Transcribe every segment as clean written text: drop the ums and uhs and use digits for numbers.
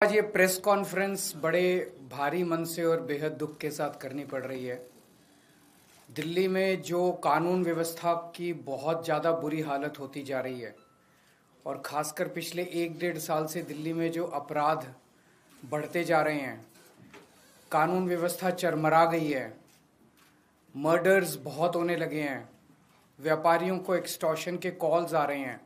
आज ये press conference बड़े भारी मन से और बेहद दुख के साथ करनी पड़ रही है। दिल्ली में जो कानून व्यवस्था की बहुत ज़्यादा बुरी हालत होती जा रही है और ख़ासकर पिछले 1-1.5 साल से दिल्ली में जो अपराध बढ़ते जा रहे हैं, कानून व्यवस्था चरमरा गई है, मर्डर्स बहुत होने लगे हैं, व्यापारियों को एक्सटॉर्शन के कॉल्स आ रहे हैं,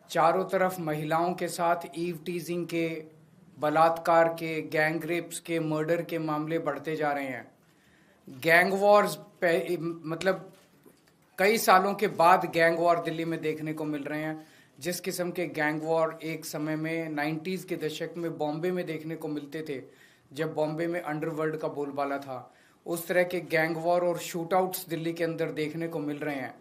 चारों तरफ महिलाओं के साथ ईव टीजिंग के, बलात्कार के, गैंग रेप्स के, मर्डर के मामले बढ़ते जा रहे हैं। गैंग वॉर्स मतलब कई सालों के बाद गैंग वॉर दिल्ली में देखने को मिल रहे हैं। जिस किस्म के गैंग वॉर एक समय में 90s के दशक में बॉम्बे में देखने को मिलते थे, जब बॉम्बे में अंडरवर्ल्ड का बोलबाला था, उस तरह के गैंग वॉर और शूट आउट्स दिल्ली के अंदर देखने को मिल रहे हैं।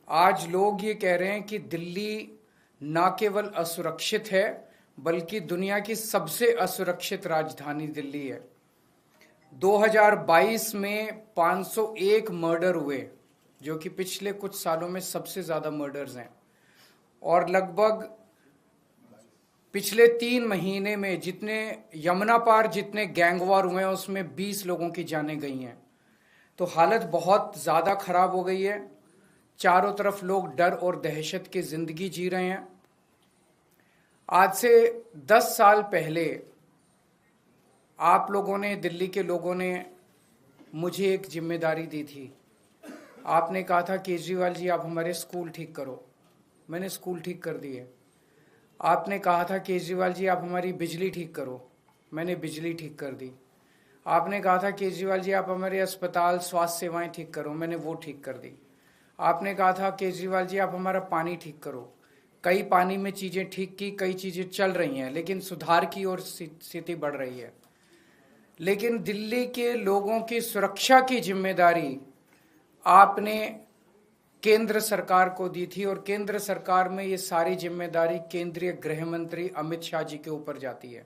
आज लोग ये कह रहे हैं कि दिल्ली न केवल असुरक्षित है बल्कि दुनिया की सबसे असुरक्षित राजधानी दिल्ली है। 2022 में 501 मर्डर हुए, जो कि पिछले कुछ सालों में सबसे ज्यादा मर्डर्स हैं, और लगभग पिछले 3 महीने में जितने यमुना पार जितने गैंग वॉर हुए हैं उसमें 20 लोगों की जानें गई हैं। तो हालत बहुत ज्यादा खराब हो गई है। चारों तरफ लोग डर और दहशत की जिंदगी जी रहे हैं। आज से 10 साल पहले आप लोगों ने, दिल्ली के लोगों ने मुझे एक जिम्मेदारी दी थी। आपने कहा था केजरीवाल जी आप हमारे स्कूल ठीक करो। मैंने स्कूल ठीक कर दिए। आपने कहा था केजरीवाल जी आप हमारी बिजली ठीक करो। मैंने बिजली ठीक कर दी। आपने कहा था केजरीवाल जी आप हमारे अस्पताल, स्वास्थ्य सेवाएं ठीक करो। मैंने वो ठीक कर दी। आपने कहा था केजरीवाल जी आप हमारा पानी ठीक करो। कई पानी में चीजें ठीक की, कई चीजें चल रही हैं, लेकिन सुधार की ओर स्थिति बढ़ रही है। लेकिन दिल्ली के लोगों की सुरक्षा की जिम्मेदारी आपने केंद्र सरकार को दी थी, और केंद्र सरकार में ये सारी जिम्मेदारी केंद्रीय गृह मंत्री अमित शाह जी के ऊपर जाती है।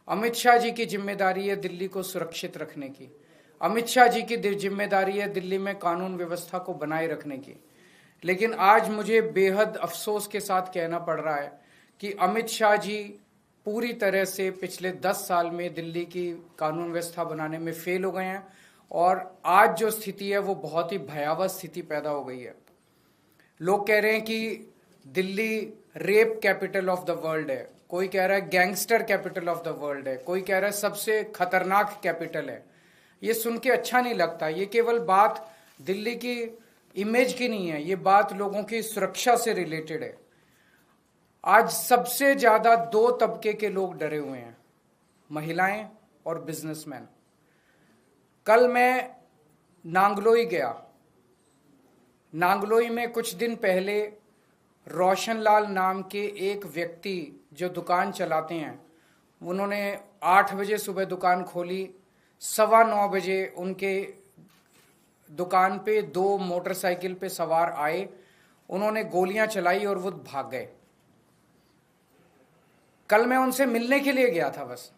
अमित शाह जी की जिम्मेदारी है दिल्ली को सुरक्षित रखने की। अमित शाह जी की जिम्मेदारी है दिल्ली में कानून व्यवस्था को बनाए रखने की। लेकिन आज मुझे बेहद अफसोस के साथ कहना पड़ रहा है कि अमित शाह जी पूरी तरह से पिछले 10 साल में दिल्ली की कानून व्यवस्था बनाने में फेल हो गए हैं, और आज जो स्थिति है वो बहुत ही भयावह स्थिति पैदा हो गई है। लोग कह रहे हैं कि Delhi rape capital of the world है, कोई कह रहा है gangster capital of the world है, कोई कह रहा है सबसे खतरनाक कैपिटल है। ये सुन के अच्छा नहीं लगता। ये केवल बात दिल्ली की इमेज की नहीं है, ये बात लोगों की सुरक्षा से रिलेटेड है। आज सबसे ज्यादा 2 तबके के लोग डरे हुए हैं, महिलाएं और बिजनेसमैन। कल मैं नांगलोई गया। नांगलोई में कुछ दिन पहले रोशनलाल नाम के एक व्यक्ति जो दुकान चलाते हैं, उन्होंने 8 बजे सुबह दुकान खोली। 9:15 बजे उनके दुकान पे 2 मोटरसाइकिल पे सवार आए, उन्होंने गोलियां चलाई और वो भाग गए। कल मैं उनसे मिलने के लिए गया था बस,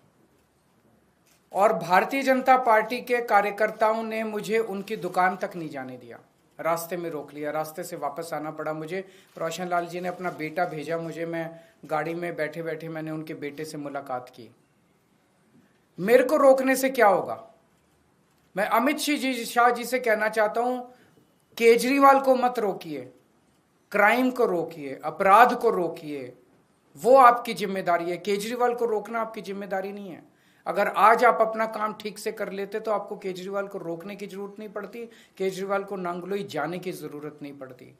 और भारतीय जनता पार्टी के कार्यकर्ताओं ने मुझे उनकी दुकान तक नहीं जाने दिया, रास्ते में रोक लिया। रास्ते से वापस आना पड़ा मुझे। रोशनलाल जी ने अपना बेटा भेजा मुझे, मैं गाड़ी में बैठे बैठे मैंने उनके बेटे से मुलाकात की। मेरे को रोकने से क्या होगा? मैं अमित शाह जी से कहना चाहता हूं, केजरीवाल को मत रोकिए, क्राइम को रोकिए, अपराध को रोकिए, वो आपकी जिम्मेदारी है। केजरीवाल को रोकना आपकी जिम्मेदारी नहीं है। अगर आज आप अपना काम ठीक से कर लेते तो आपको केजरीवाल को रोकने की जरूरत नहीं पड़ती, केजरीवाल को नांगलोई जाने की जरूरत नहीं पड़ती।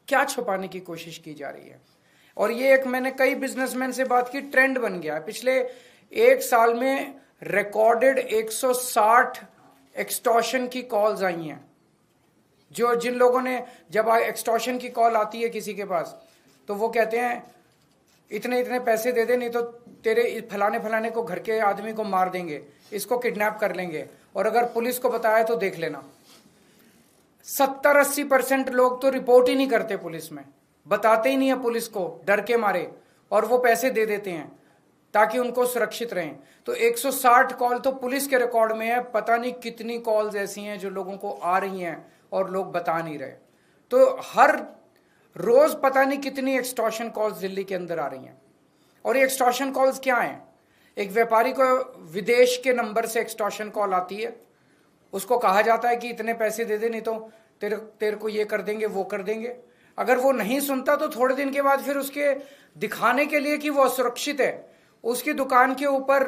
क्या छुपाने की कोशिश की जा रही है? और ये एक, मैंने कई बिजनेसमैन से बात की, ट्रेंड बन गया है। पिछले 1 साल में रिकॉर्डेड 160 एक्सटॉर्शन की कॉल्स आई हैं। जिन लोगों ने, जब एक्सटॉर्शन की कॉल आती है किसी के पास, तो वो कहते हैं इतने इतने पैसे दे दे, नहीं तो तेरे फलाने फलाने को, घर के आदमी को मार देंगे, इसको किडनैप कर लेंगे, और अगर पुलिस को बताया तो देख लेना। 70-80% लोग तो रिपोर्ट ही नहीं करते पुलिस में, बताते ही नहीं है पुलिस को, डर के मारे, और वो पैसे दे देते हैं ताकि उनको सुरक्षित रहें। तो 160 कॉल तो पुलिस के रिकॉर्ड में है। पता नहीं कितनी कॉल्स ऐसी हैं जो लोगों को आ रही हैं और लोग बता नहीं रहे। तो हर रोज पता नहीं कितनी एक्सटॉर्शन कॉल्स दिल्ली के अंदर आ रही हैं। और ये एक्सटॉर्शन कॉल्स क्या हैं? एक व्यापारी को विदेश के नंबर से एक्सटॉर्शन कॉल आती है, उसको कहा जाता है कि इतने पैसे दे दे नहीं तो तेरे को ये कर देंगे वो कर देंगे। अगर वो नहीं सुनता तो थोड़े दिन के बाद फिर उसके दिखाने के लिए कि वो सुरक्षित है, उसकी दुकान के ऊपर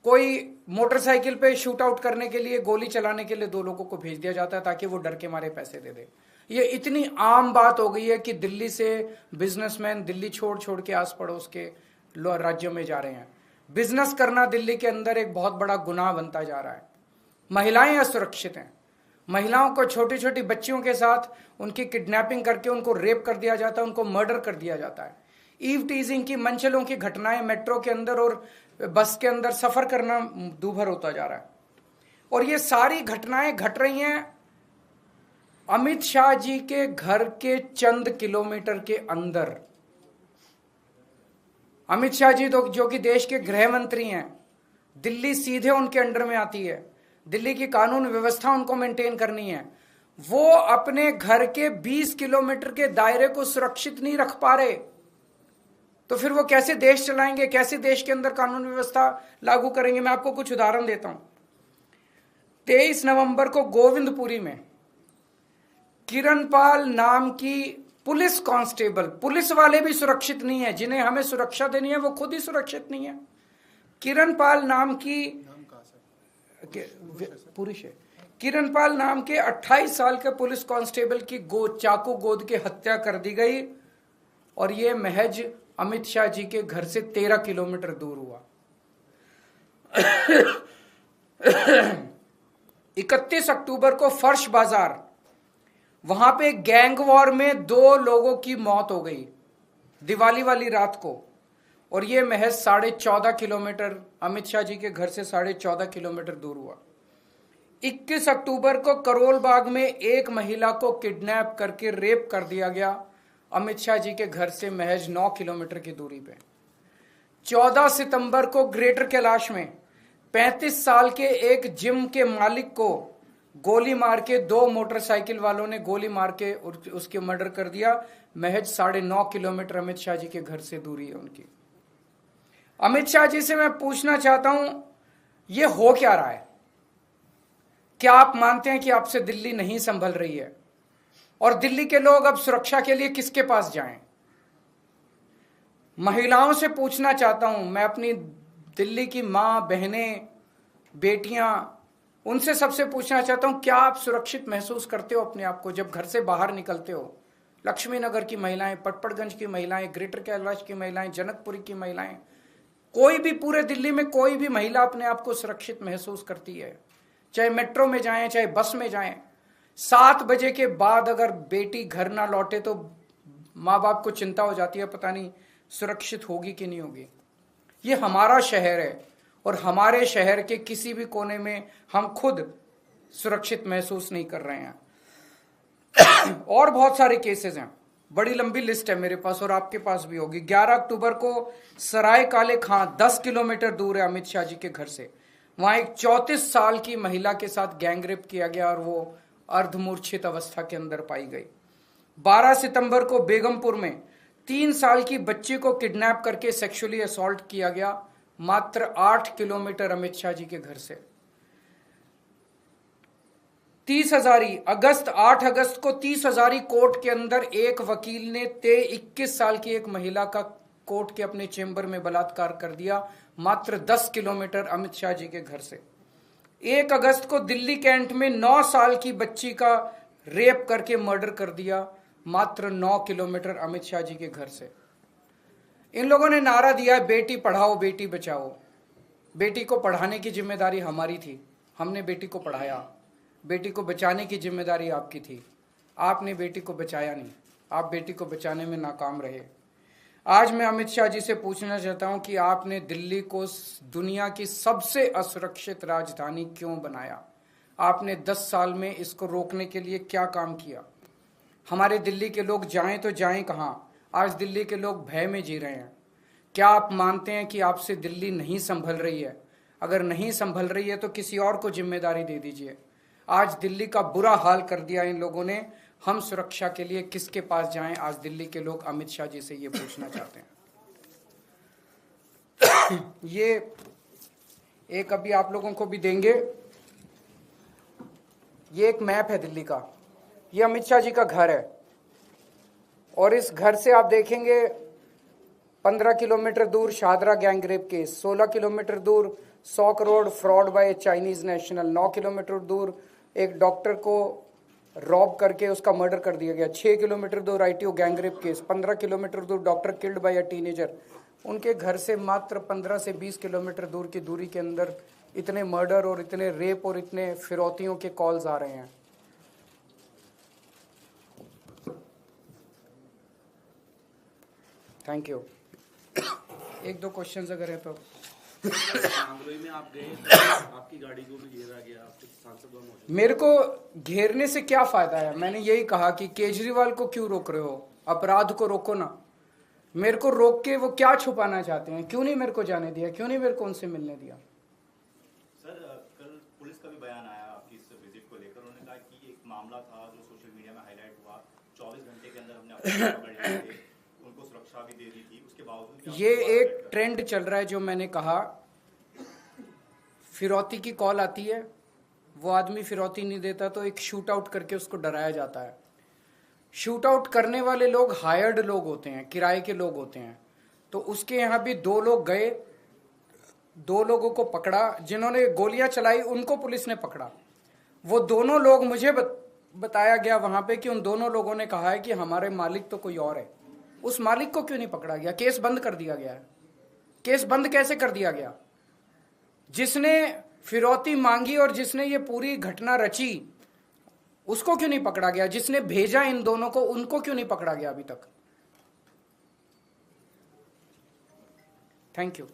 कोई मोटरसाइकिल पे शूट आउट करने के लिए, गोली चलाने के लिए 2 लोगों को भेज दिया जाता है ताकि वो डर के मारे पैसे दे दे। ये इतनी आम बात हो गई है कि दिल्ली से बिजनेसमैन दिल्ली छोड़ छोड़ के आस पड़ोस के राज्यों में जा रहे हैं। बिजनेस करना दिल्ली के अंदर एक बहुत बड़ा गुनाह बनता जा रहा है। महिलाएं असुरक्षित हैं। महिलाओं को, छोटी छोटी बच्चियों के साथ उनकी किडनैपिंग करके उनको रेप कर दिया जाता है, उनको मर्डर कर दिया जाता है। ईव टीजिंग की, मनचलों की घटनाएं मेट्रो के अंदर और बस के अंदर सफर करना दूभर होता जा रहा है। और ये सारी घटनाएं घट रही हैं अमित शाह जी के घर के चंद किलोमीटर के अंदर। अमित शाह जी तो जो कि देश के गृह मंत्री हैं, दिल्ली सीधे उनके अंडर में आती है, दिल्ली की कानून व्यवस्था उनको मेंटेन करनी है। वो अपने घर के 20 किलोमीटर के दायरे को सुरक्षित नहीं रख पा रहे, तो फिर वो कैसे देश चलाएंगे, कैसे देश के अंदर कानून व्यवस्था लागू करेंगे? मैं आपको कुछ उदाहरण देता हूं। 23 नवंबर को गोविंदपुरी में किरणपाल नाम की पुलिस कांस्टेबल, पुलिस वाले भी सुरक्षित नहीं है, जिन्हें हमें सुरक्षा देनी है वो खुद ही सुरक्षित नहीं है। किरणपाल नाम की पुरुष है, किरणपाल नाम के 28 साल के पुलिस कांस्टेबल की चाकू गोद के हत्या कर दी गई, और ये महज अमित शाह जी के घर से 13 किलोमीटर दूर हुआ। 31 अक्टूबर को फर्श बाजार, वहां पे गैंग वॉर में 2 लोगों की मौत हो गई दिवाली वाली रात को, और ये महज 14.5 किलोमीटर, अमित शाह जी के घर से 14.5 किलोमीटर दूर हुआ। 21 अक्टूबर को करोल बाग में एक महिला को किडनैप करके रेप कर दिया गया, अमित शाह जी के घर से महज 9 किलोमीटर की दूरी पे। 14 सितंबर को ग्रेटर कैलाश में 35 साल के एक जिम के मालिक को गोली मार के 2 मोटरसाइकिल वालों ने गोली मार के उसके मर्डर कर दिया। महज 9.5 किलोमीटर अमित शाह जी के घर से दूरी है उनकी। अमित शाह जी से मैं पूछना चाहता हूं, ये हो क्या रहा है? क्या आप मानते हैं कि आपसे दिल्ली नहीं संभल रही है? और दिल्ली के लोग अब सुरक्षा के लिए किसके पास जाएं? महिलाओं से पूछना चाहता हूं मैं, अपनी दिल्ली की मां, बहनें, बेटियां, उनसे सबसे पूछना चाहता हूं, क्या आप सुरक्षित महसूस करते हो अपने आप को जब घर से बाहर निकलते हो? लक्ष्मी नगर की महिलाएं, पटपड़गंज की महिलाएं, ग्रेटर कैलाश की महिलाएं, जनकपुरी की महिलाएं, कोई भी पूरे दिल्ली में कोई भी महिला अपने आप को सुरक्षित महसूस करती है? चाहे मेट्रो में जाएं, चाहे बस में जाएं, 7 बजे के बाद अगर बेटी घर ना लौटे तो माँ बाप को चिंता हो जाती है, पता नहीं सुरक्षित होगी कि नहीं होगी। ये हमारा शहर है और हमारे शहर के किसी भी कोने में हम खुद सुरक्षित महसूस नहीं कर रहे हैं। और बहुत सारे केसेस हैं, बड़ी लंबी लिस्ट है मेरे पास और आपके पास भी होगी। 11 अक्टूबर को सराय काले खां 10 किलोमीटर दूर है अमित शाह जी के घर से, वहां एक 34 साल की महिला के साथ गैंगरेप किया गया और वो अर्धमूर्छित अवस्था के अंदर पाई गई। 12 सितंबर को बेगमपुर में 3 साल की बच्ची को किडनैप करके सेक्सुअली असॉल्ट किया गया, मात्र 8 किलोमीटर अमित शाह जी के घर से। 30 हजारी अगस्त 8 अगस्त को 30 हजारी कोर्ट के अंदर एक वकील ने 21 साल की एक महिला का कोर्ट के अपने चेंबर में बलात्कार कर दिया, मात्र 10 किलोमीटर अमित शाह जी के घर से। 1 अगस्त को दिल्ली कैंट में 9 साल की बच्ची का रेप करके मर्डर कर दिया, मात्र 9 किलोमीटर अमित शाह जी के घर से। इन लोगों ने नारा दिया है, बेटी पढ़ाओ बेटी बचाओ। बेटी को पढ़ाने की जिम्मेदारी हमारी थी, हमने बेटी को पढ़ाया। बेटी को बचाने की जिम्मेदारी आपकी थी, आपने बेटी को बचाया नहीं, आप बेटी को बचाने में नाकाम रहे। आज मैं अमित शाह जी से पूछना चाहता हूं कि आपने दिल्ली को दुनिया की सबसे असुरक्षित राजधानी क्यों बनाया? आपने 10 साल में इसको रोकने के लिए क्या काम किया? हमारे दिल्ली के लोग जाएं तो जाएं कहां? आज दिल्ली के लोग भय में जी रहे हैं। क्या आप मानते हैं कि आपसे दिल्ली नहीं संभल रही है? अगर नहीं संभल रही है तो किसी और को जिम्मेदारी दे दीजिए। आज दिल्ली का बुरा हाल कर दिया इन लोगों ने, हम सुरक्षा के लिए किसके पास जाएं? आज दिल्ली के लोग अमित शाह जी से ये पूछना चाहते हैं। ये एक अभी आप लोगों को भी देंगे, ये एक मैप है दिल्ली का। ये अमित शाह जी का घर है और इस घर से आप देखेंगे 15 किलोमीटर दूर Shahdara gang rape case, 16 kilometre दूर 100 crore fraud bye Chinese national, 9 kilometre दूर एक डॉक्टर को रॉब करके उसका मर्डर कर दिया गया, 6 किलोमीटर दूर ITO gang rape case, 15 kilometre दूर doctor killed by a teenager. उनके घर से मात्र 15 से 20 किलोमीटर दूर की दूरी के अंदर इतने मर्डर और इतने रेप और इतने फिरौतियों के कॉल्स आ रहे हैं। Thank you. एक दो क्वेश्चंस अगर है तो। नांगलोई में आप गए तो आपकी गाड़ी को भी घेरा गया, आपके सांसद वहां मौजूद। मेरे को घेरने से क्या फायदा है? मैंने यही कहा कि केजरीवाल को क्यों रोक रहे हो, अपराध को रोको ना। मेरे को रोक के वो क्या छुपाना चाहते हैं? क्यों नहीं मेरे को जाने दिया, क्यों नहीं मेरे को उनसे मिलने दिया? सर कल पुलिस का भी बयान आया आपकी इस विजिट को लेकर, उन्होंने कहा कि एक मामला था जो सोशल मीडिया में हाईलाइट हुआ, 24 घंटे के अंदर हमने अपने पकड़ लिए थे, उनको सुरक्षा भी दे दी थी, उसके बावजूद ये एक ट्रेंड चल रहा है जो मैंने कहा, फिरौती की कॉल आती है, वो आदमी फिरौती नहीं देता तो एक शूट आउट करके उसको डराया जाता है। शूट आउट करने वाले लोग हायर्ड लोग होते हैं, किराए के लोग होते हैं। तो उसके यहाँ भी 2 लोग गए, 2 लोगों को पकड़ा, जिन्होंने गोलियां चलाई उनको पुलिस ने पकड़ा। वो दोनों लोग मुझे बताया गया वहां पे कि उन दोनों लोगों ने कहा है कि हमारे मालिक तो कोई और है। उस मालिक को क्यों नहीं पकड़ा गया? केस बंद कर दिया गया है। केस बंद कैसे कर दिया गया? जिसने फिरौती मांगी और जिसने ये पूरी घटना रची उसको क्यों नहीं पकड़ा गया? जिसने भेजा इन दोनों को उनको क्यों नहीं पकड़ा गया अभी तक? Thank you.